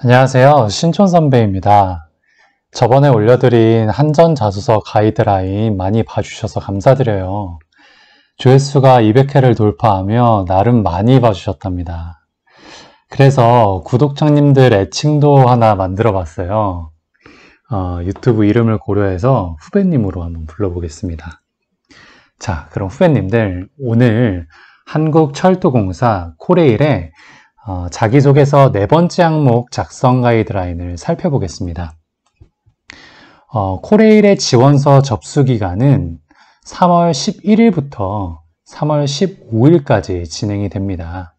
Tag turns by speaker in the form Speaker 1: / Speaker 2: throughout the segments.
Speaker 1: 안녕하세요. 신촌 선배입니다. 저번에 올려드린 한전자소서 가이드라인 많이 봐주셔서 감사드려요. 조회수가 200회를 돌파하며 나름 많이 봐주셨답니다. 그래서 구독자님들 애칭도 하나 만들어 봤어요. 유튜브 이름을 고려해서 후배님으로 한번 불러보겠습니다. 자, 그럼 후배님들, 오늘 한국철도공사 코레일의 자기소개서 네 번째 항목 작성 가이드라인을 살펴보겠습니다. 코레일의 지원서 접수 기간은 3월 11일부터 3월 15일까지 진행이 됩니다.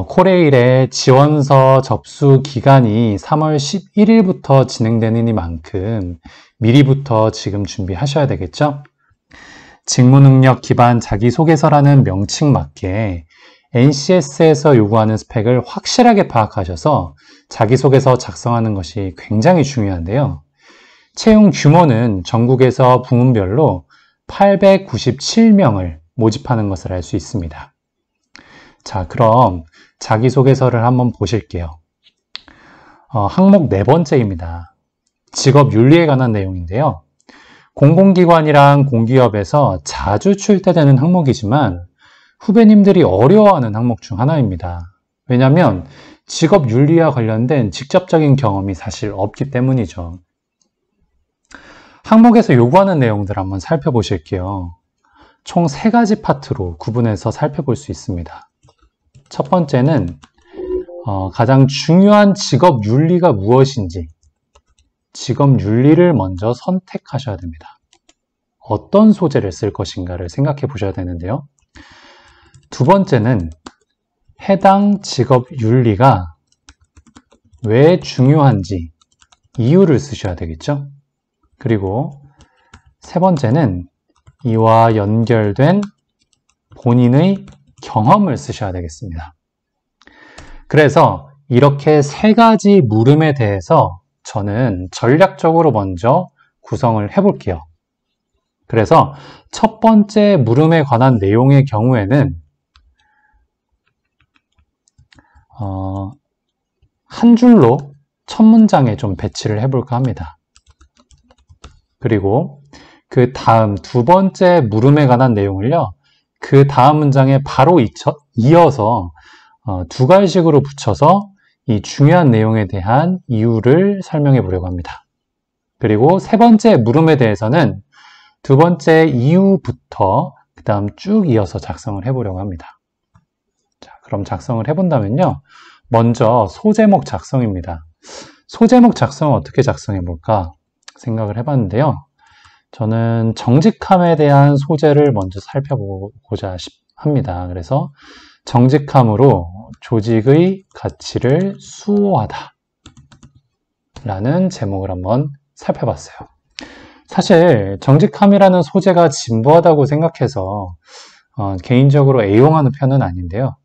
Speaker 1: 코레일의 지원서 접수 기간이 3월 11일부터 진행되는 미리부터 지금 준비하셔야 되겠죠? 직무능력 기반 자기소개서라는 명칭 맞게 NCS에서 요구하는 스펙을 확실하게 파악하셔서 자기소개서 작성하는 것이 굉장히 중요한데요. 채용 규모는 전국에서 부문별로 897명을 모집하는 것을 알 수 있습니다. 자, 그럼 자기소개서를 한번 보실게요. 항목 네 번째입니다. 직업윤리에 관한 내용인데요. 공공기관이랑 공기업에서 자주 출제되는 항목이지만 후배님들이 어려워하는 항목 중 하나입니다. 왜냐하면 직업윤리와 관련된 직접적인 경험이 사실 없기 때문이죠. 항목에서 요구하는 내용들 한번 살펴보실게요. 총 3가지 파트로 구분해서 살펴볼 수 있습니다. 첫 번째는 가장 중요한 직업윤리가 무엇인지 직업윤리를 먼저 선택하셔야 됩니다. 어떤 소재를 쓸 것인가를 생각해 보셔야 되는데요. 두 번째는 해당 직업윤리가 왜 중요한지 이유를 쓰셔야 되겠죠. 그리고 세 번째는 이와 연결된 본인의 경험을 쓰셔야 되겠습니다. 그래서 이렇게 3가지 물음에 대해서 저는 전략적으로 먼저 구성을 해볼게요. 그래서 첫 번째 물음에 관한 내용의 경우에는 한 줄로 첫 문장에 좀 배치를 해볼까 합니다. 그리고 그 다음 두 번째 물음에 관한 내용을요, 그 다음 문장에 바로 이어서 2갈식으로 붙여서 이 중요한 내용에 대한 이유를 설명해 보려고 합니다. 그리고 세 번째 물음에 대해서는 두 번째 이유부터 그 다음 쭉 이어서 작성을 해보려고 합니다. 자, 그럼 작성을 해본다면요. 먼저 소제목 작성입니다. 소제목 작성은 어떻게 작성해 볼까 생각을 해봤는데요. 저는 정직함에 대한 소재를 먼저 살펴보고자 합니다. 그래서 정직함으로 조직의 가치를 수호하다 라는 제목을 한번 살펴봤어요. 사실 정직함이라는 소재가 진부하다고 생각해서 개인적으로 애용하는 편은 아닌데요.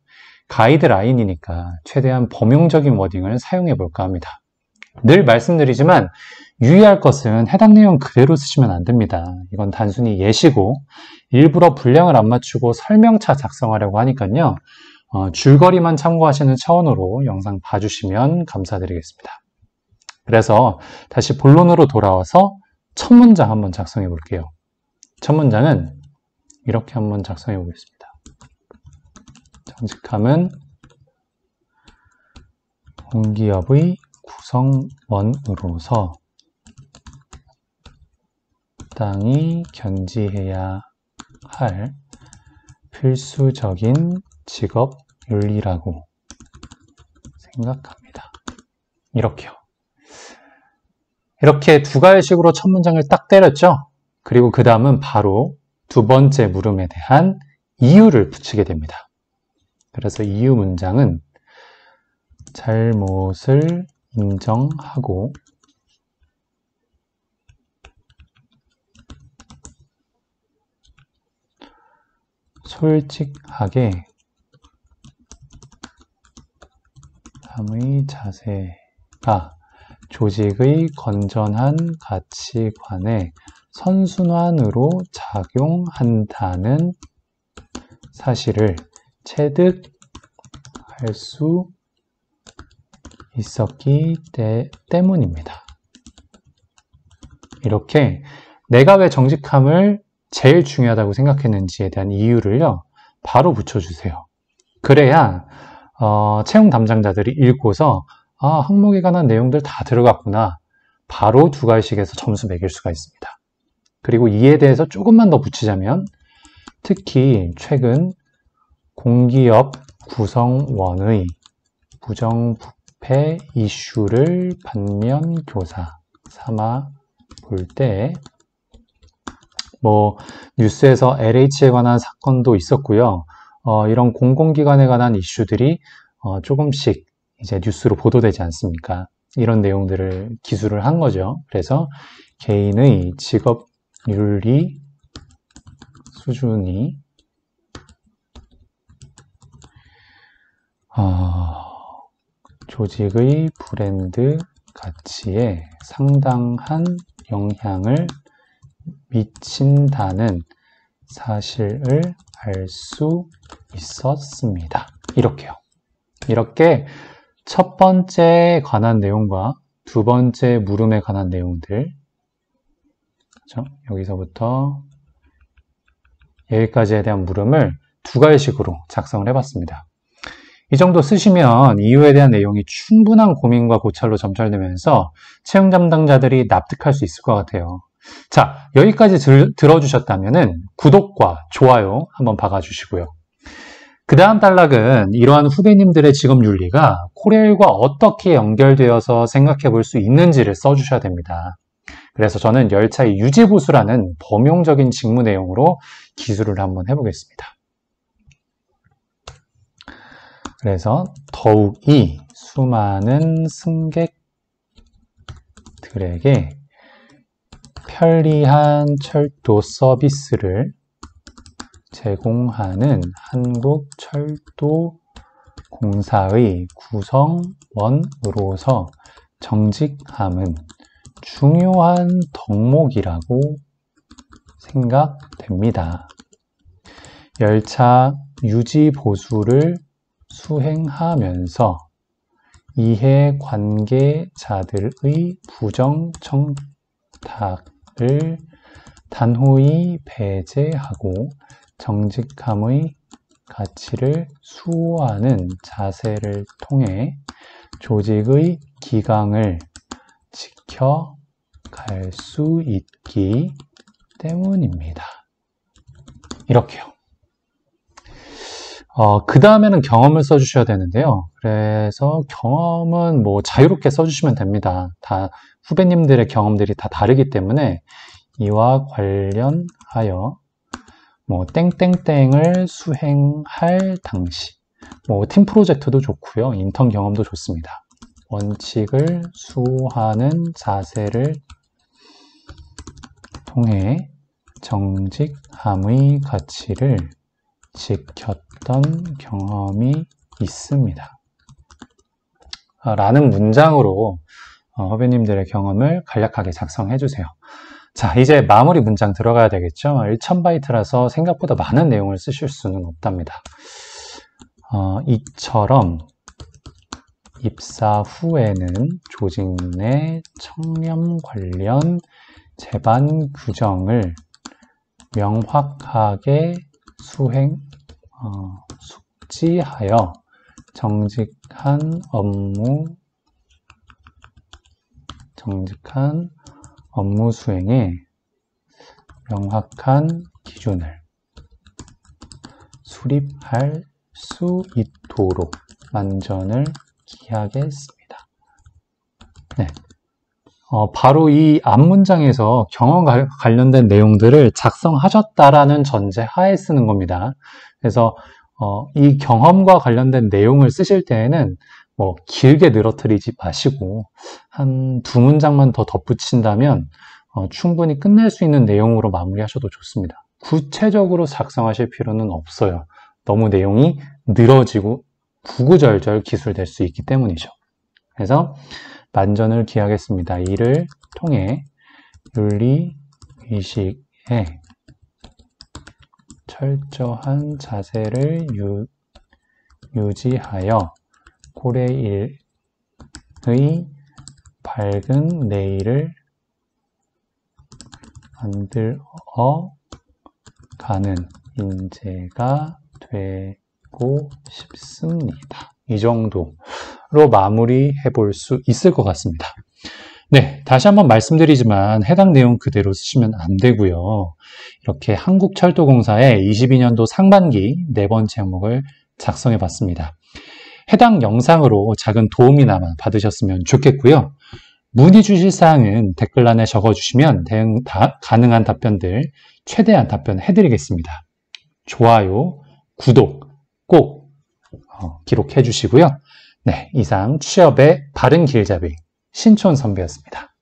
Speaker 1: 가이드라인이니까 최대한 범용적인 워딩을 사용해 볼까 합니다. 늘 말씀드리지만 유의할 것은 해당 내용 그대로 쓰시면 안 됩니다. 이건 단순히 예시고 일부러 분량을 안 맞추고 설명차 작성하려고 하니까요. 줄거리만 참고하시는 차원으로 영상 봐주시면 감사드리겠습니다. 그래서 다시 본론으로 돌아와서 첫 문장 한번 작성해 볼게요. 첫 문장은 이렇게 한번 작성해 보겠습니다. 정직함은 공기업의 구성원으로서 마땅히 견지해야 할 필수적인 직업윤리라고 생각합니다. 이렇게요. 이렇게 2갈식으로 첫 문장을 딱 때렸죠? 그리고 그 다음은 바로 두 번째 물음에 대한 이유를 붙이게 됩니다. 그래서 이유 문장은 잘못을 인정하고 솔직하게 함의 자세가 조직의 건전한 가치관의 선순환으로 작용한다는 사실을 체득할 수 있었기 때문입니다. 이렇게 내가 왜 정직함을 제일 중요하다고 생각했는지에 대한 이유를요, 바로 붙여주세요. 그래야 채용 담당자들이 읽고서 항목에 관한 내용들 다 들어갔구나. 바로 두 가지씩에서 점수 매길 수가 있습니다. 그리고 이에 대해서 조금만 더 붙이자면 특히 최근 공기업 구성원의 부정부패 이슈를 반면 교사 삼아 볼 때 뉴스에서 LH에 관한 사건도 있었고요. 이런 공공기관에 관한 이슈들이 조금씩 이제 뉴스로 보도되지 않습니까? 이런 내용들을 기술을 한 거죠. 그래서 개인의 직업윤리 수준이 조직의 브랜드 가치에 상당한 영향을 미친다는 사실을 알 수 있었습니다. 이렇게요. 이렇게 첫 번째 관한 내용과 두 번째 물음에 관한 내용들, 그렇죠? 여기서부터 여기까지에 대한 물음을 두 가지식으로 작성을 해봤습니다. 이 정도 쓰시면 이유에 대한 내용이 충분한 고민과 고찰로 점철되면서 채용 담당자들이 납득할 수 있을 것 같아요. 자, 여기까지 들어주셨다면 구독과 좋아요 한번 박아주시고요. 그 다음 단락은 이러한 후배님들의 직업윤리가 코레일과 어떻게 연결되어서 생각해 볼 수 있는지를 써주셔야 됩니다. 그래서 저는 열차의 유지보수라는 범용적인 직무 내용으로 기술을 한번 해보겠습니다. 그래서 더욱이 수많은 승객들에게 편리한 철도 서비스를 제공하는 한국철도공사의 구성원으로서 정직함은 중요한 덕목이라고 생각됩니다. 열차 유지 보수를 수행하면서 이해관계자들의 부정 청탁을 단호히 배제하고 정직함의 가치를 수호하는 자세를 통해 조직의 기강을 지켜갈 수 있기 때문입니다. 이렇게요. 그 다음에는 경험을 써주셔야 되는데요. 그래서 경험은 자유롭게 써주시면 됩니다. 다 후배님들의 경험들이 다 다르기 때문에 이와 관련하여 땡땡땡을 수행할 당시 팀 프로젝트도 좋고요. 인턴 경험도 좋습니다. 원칙을 수호하는 자세를 통해 정직함의 가치를 지켰던 경험이 있습니다. 라는 문장으로 후배님들의 경험을 간략하게 작성해 주세요. 자, 이제 마무리 문장 들어가야 되겠죠? 1000바이트라서 생각보다 많은 내용을 쓰실 수는 없답니다. 이처럼 입사 후에는 조직 내 청렴 관련 제반 규정을 명확하게 숙지하여 정직한 업무 수행에 명확한 기준을 수립할 수 있도록 만전을 기하겠습니다. 네. 바로 이 앞문장에서 경험과 관련된 내용들을 작성하셨다라는 전제 하에 쓰는 겁니다. 그래서 이 경험과 관련된 내용을 쓰실 때에는 길게 늘어뜨리지 마시고 한 두 문장만 더 덧붙인다면 충분히 끝낼 수 있는 내용으로 마무리하셔도 좋습니다. 구체적으로 작성하실 필요는 없어요. 너무 내용이 늘어지고 구구절절 기술될 수 있기 때문이죠. 그래서 만전을 기하겠습니다. 이를 통해 윤리의식에 철저한 자세를 유지하여 코레일의 밝은 내일을 만들어 가는 인재가 되고 싶습니다. 이 정도로 마무리해 볼 수 있을 것 같습니다. 네, 다시 한번 말씀드리지만 해당 내용 그대로 쓰시면 안 되고요. 이렇게 한국철도공사의 22년도 상반기 4번째 항목을 작성해 봤습니다. 해당 영상으로 작은 도움이나마 받으셨으면 좋겠고요. 문의 주실 사항은 댓글란에 적어주시면 대응 가능한 답변들 최대한 답변해 드리겠습니다. 좋아요, 구독 꼭 기록해 주시고요. 네, 이상 취업의 바른 길잡이 신촌 선배였습니다.